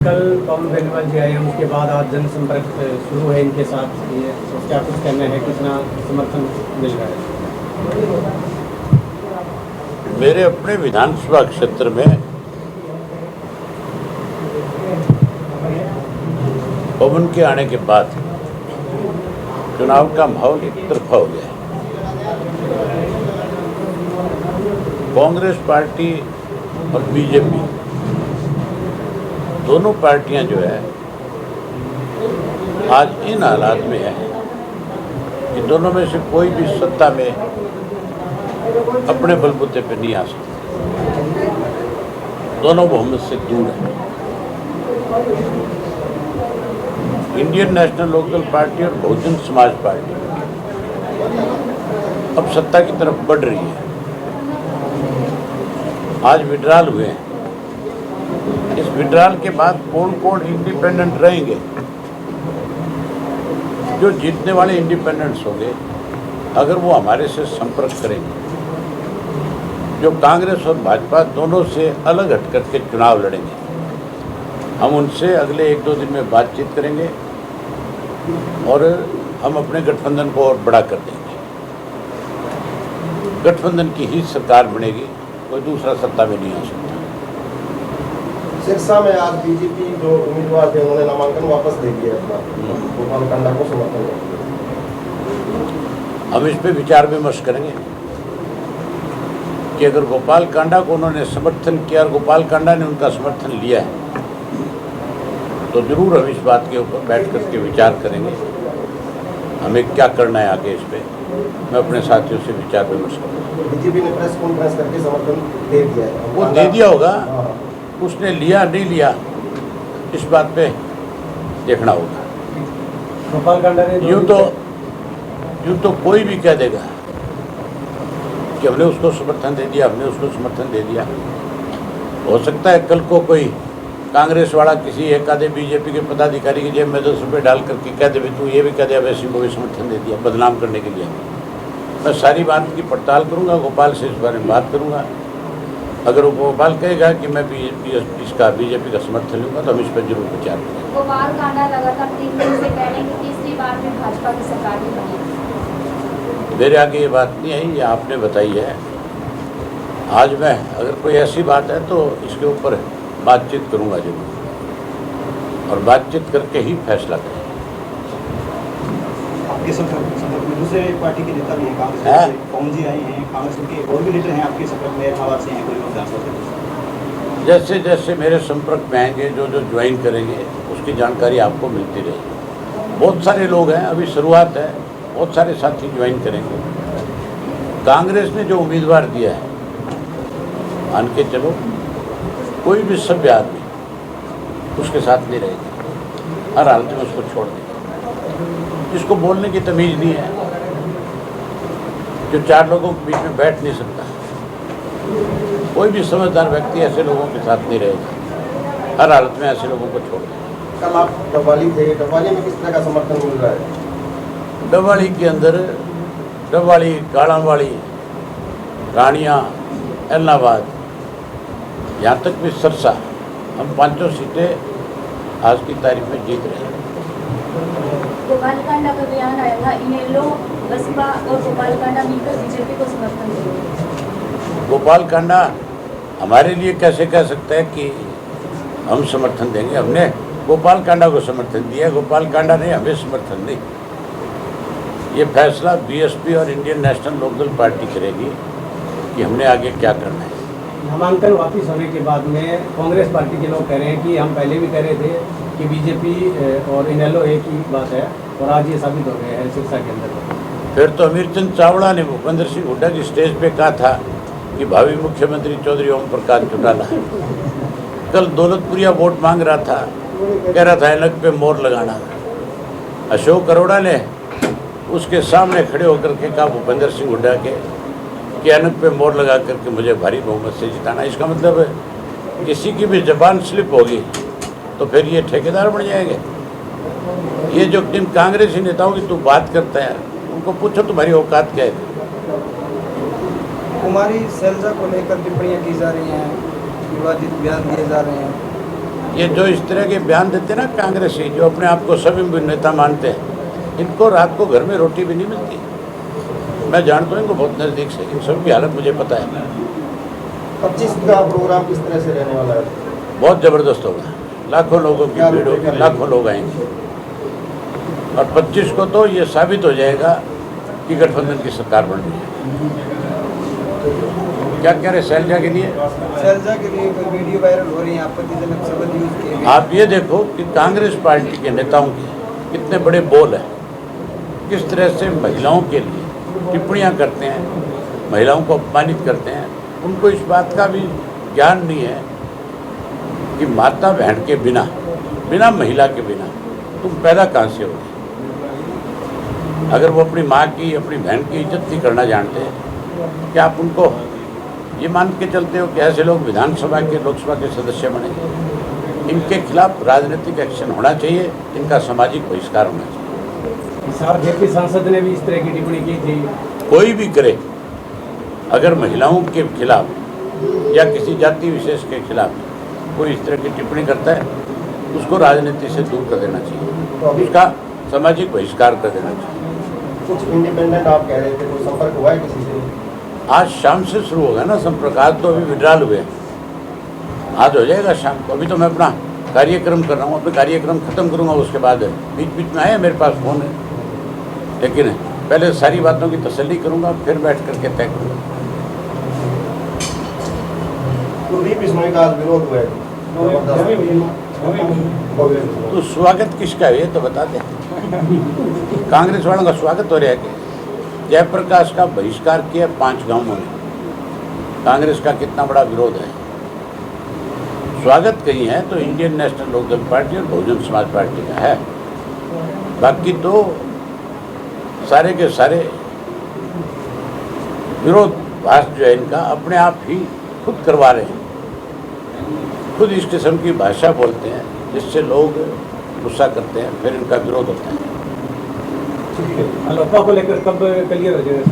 कल पवन बेनीवाल जी आए हैं, उसके बाद आज जनसंपर्क शुरू है इनके साथ। ये तो क्या कुछ कहना है, कितना समर्थन मिल रहा है? मेरे अपने विधानसभा क्षेत्र में पवन के आने के बाद चुनाव का माहौल एक तरफा हो गया है। कांग्रेस पार्टी और बीजेपी दोनों पार्टियां जो है आज इन हालात में है कि दोनों में से कोई भी सत्ता में अपने बलबूते पे नहीं आ सकते। दोनों बहुमत से दूर हैं। इंडियन नेशनल लोकदल पार्टी और बहुजन समाज पार्टी अब सत्ता की तरफ बढ़ रही है। आज विड्रॉल हुए हैं। इस विड्रॉल के बाद कौन कौन इंडिपेंडेंट रहेंगे? जो जीतने वाले इंडिपेंडेंट्स होंगे, अगर वो हमारे से संपर्क करेंगे, जो कांग्रेस और भाजपा दोनों से अलग हट करके चुनाव लड़ेंगे, हम उनसे अगले 1-2 दिन में बातचीत करेंगे और हम अपने गठबंधन को और बड़ा कर देंगे। गठबंधन की ही सरकार बनेगी, कोई दूसरा सत्ता में नहीं आ सकता। सिरसा में आज बीजेपी जो उम्मीदवार थे उन्होंने नामांकन वापस दे दिया अपना, गोपाल कांडा को समर्थन किया। हम इस पे विचार विमर्श करेंगे कि अगर गोपाल कांडा को उन्होंने समर्थन किया और गोपाल कांडा ने उनका समर्थन लिया है, तो जरूर हम इस बात के ऊपर बैठ करके विचार करेंगे हमें क्या करना है आगे। इस पे मैं अपने साथियों से विचार विमर्श करूँगा। बीजेपी ने प्रेस कॉन्फ्रेंस करके समर्थन दे दिया है। वो दे दिया होगा, उसने लिया नहीं लिया इस बात पे देखना होगा। गोपाल कांडा ने यूँ तो कोई भी कह देगा कि हमने उसको समर्थन दे दिया, हमने उसको समर्थन दे दिया। हो सकता है कल को कोई कांग्रेस वाला किसी एक आधे बीजेपी के पदाधिकारी की जेब में 10 रुपये डाल करके कह दे भी तू ये भी कह दे वैसे को भी समर्थन दे दिया, बदनाम करने के लिए। मैं सारी बात की पड़ताल करूंगा, गोपाल से इस बारे में बात करूंगा। अगर वो गोपाल कहेगा कि मैं बीजेपी का समर्थन लूँगा तो हम इस पर जरूर विचार करेंगे। गोपाल कांडा लगातार 3 दिन से कह रहे हैं कि तीसरी बार में भाजपा की सरकार भी बनेगी। मेरे आगे ये बात नहीं आई, ये आपने बताई है। आज मैं अगर कोई ऐसी बात है तो इसके ऊपर बातचीत करूंगा जरूर, और बातचीत करके ही फैसला करेंगे। आपके संपर्क में दूसरे पार्टी के नेता भी हैं, कांग्रेस से पवन जी आए हैं, कांग्रेस के और भी लीडर हैं आपके संपर्क में, आवाज से हैं कोई और जानकारी? जैसे जैसे मेरे संपर्क में आएंगे, जो जो ज्वाइन करेंगे, उसकी जानकारी आपको मिलती रहेगी। बहुत सारे लोग हैं, अभी शुरुआत है, बहुत सारे साथी ज्वाइन करेंगे। कांग्रेस ने जो उम्मीदवार दिया है, मान के चलो कोई भी सभ्य आदमी उसके साथ नहीं रहेगा, हर हालत में उसको छोड़ देगा। जिसको बोलने की तमीज़ नहीं है, जो 4 लोगों के बीच में बैठ नहीं सकता, कोई भी समझदार व्यक्ति ऐसे लोगों के साथ नहीं रहेगा, हर हालत में ऐसे लोगों को छोड़ देगा। कल आप डबवाली थे, डबवाली में किस तरह का समर्थन मिल रहा है? डबवाली के अंदर डबवाली, गाड़ावाली, रानिया, इलाहाबाद, यहाँ तक भी सरसा, हम 5 सीटें आज की तारीख में जीत रहे हैं। गोपाल कांडा का बयान आया था, इनेलो, बसपा और गोपाल कांडा मिलकर बीजेपी को समर्थन देंगे। गोपाल कांडा हमारे लिए कैसे कह सकता है कि हम समर्थन देंगे? हमने गोपाल कांडा को समर्थन दिया, गोपाल कांडा ने हमें समर्थन दी। ये फैसला बीएसपी और इंडियन नेशनल लोकदल पार्टी करेगी कि हमने आगे क्या करना है। नामांकन वापस होने के बाद में कांग्रेस पार्टी के लोग कह रहे हैं कि हम पहले भी कह रहे थे कि बीजेपी और इनेलो एक ही बात है, और आज ये साबित हो गया है सिरसा के अंदर। फिर तो अमीरचंद चावड़ा ने भूपेंद्र सिंह हुड्डा की स्टेज पे कहा था कि भावी मुख्यमंत्री चौधरी ओम प्रकाश चौटाला कल दौलतपुरिया वोट मांग रहा था, कह रहा था ऐनक पे मोहर लगाना। अशोक अरोड़ा ने उसके सामने खड़े होकर के कहा भूपेंद्र सिंह हुड्डा के कि ऐनक पे मोहर लगा करके मुझे भारी बहुमत से जिताना। इसका मतलब किसी की भी जबान स्लिप होगी तो फिर ये ठेकेदार बन जाएंगे। ये जो जिन कांग्रेसी नेताओं की तू बात करता है, उनको पूछो तुम्हारी औकात क्या है। कुमारी शैलजा को लेकर टिप्पणियां की जा रही हैं, विवादित बयान दिए जा रहे हैं। ये जो इस तरह के बयान देते हैं ना कांग्रेसी, जो अपने आप को सभी नेता मानते हैं, इनको रात को घर में रोटी भी नहीं मिलती। मैं जानता हूँ इनको बहुत नज़दीक से, इन सबकी हालत मुझे पता है। 25 का प्रोग्राम किस तरह से रहने वाला है? बहुत ज़बरदस्त होगा, लाखों लोगों की भीड़ होगी, लाखों लोग आएंगे। और 25 को तो ये साबित हो जाएगा कि गठबंधन की सरकार बन रही है। क्या कह रहे शैलजा के लिए? शैलजा के लिए कोई वीडियो वायरल हो रही है, आपत्तिजनक शब्द यूज किए गए। आप ये देखो कि कांग्रेस पार्टी के नेताओं के कितने बड़े बोल हैं, किस तरह से महिलाओं के लिए टिप्पणियां करते हैं, महिलाओं को अपमानित करते हैं। उनको इस बात का भी ज्ञान नहीं है कि माता बहन के बिना, बिना महिला के बिना तुम पैदा कहाँ से होगे। अगर वो अपनी माँ की, अपनी बहन की इज्जत नहीं करना जानते, क्या आप उनको ये मान के चलते हो कि ऐसे लोग विधानसभा के, लोकसभा के सदस्य बनेंगे? इनके खिलाफ राजनीतिक एक्शन होना चाहिए, इनका सामाजिक बहिष्कार होना चाहिए। जेपी सांसद ने भी इस तरह की टिप्पणी की थी। कोई भी करे, अगर महिलाओं के खिलाफ या किसी जाति विशेष के खिलाफ कोई इस तरह की टिप्पणी करता है, उसको राजनीति से दूर कर देना चाहिए, उसका सामाजिक बहिष्कार कर देना चाहिए। कुछ इंडिपेंडेंट आप कह रहे थे, कोई संपर्क हुआ है किसी से? आज शाम से शुरू होगा ना संपर्क, आज तो अभी विड्रॉल हुए, आज हो जाएगा शाम को। अभी तो मैं अपना कार्यक्रम कर रहा हूँ, अपने कार्यक्रम खत्म करूँगा, उसके बाद बीच बीच में आए मेरे पास फ़ोन है, लेकिन पहले सारी बातों की तसल्ली करूँगा, फिर बैठ करके तय करूँगा। कुलदीप बिश्नोई का आज विरोध हुआ है। तो स्वागत किसका है ये तो बता दें। कांग्रेस वालों का स्वागत हो रहा है कि जयप्रकाश का बहिष्कार किया 5 गांवों में, कांग्रेस का कितना बड़ा विरोध है। स्वागत कहीं है तो इंडियन नेशनल लोकदल पार्टी और बहुजन समाज पार्टी का है, बाकी तो सारे के सारे विरोधाभास जो है इनका अपने आप ही खुद करवा रहे हैं, खुद इस किस्म की भाषा बोलते हैं जिससे लोग गुस्सा करते हैं, फिर इनका विरोध होता है। अलोपा को लेकर कब क्लियर हो जाएगा?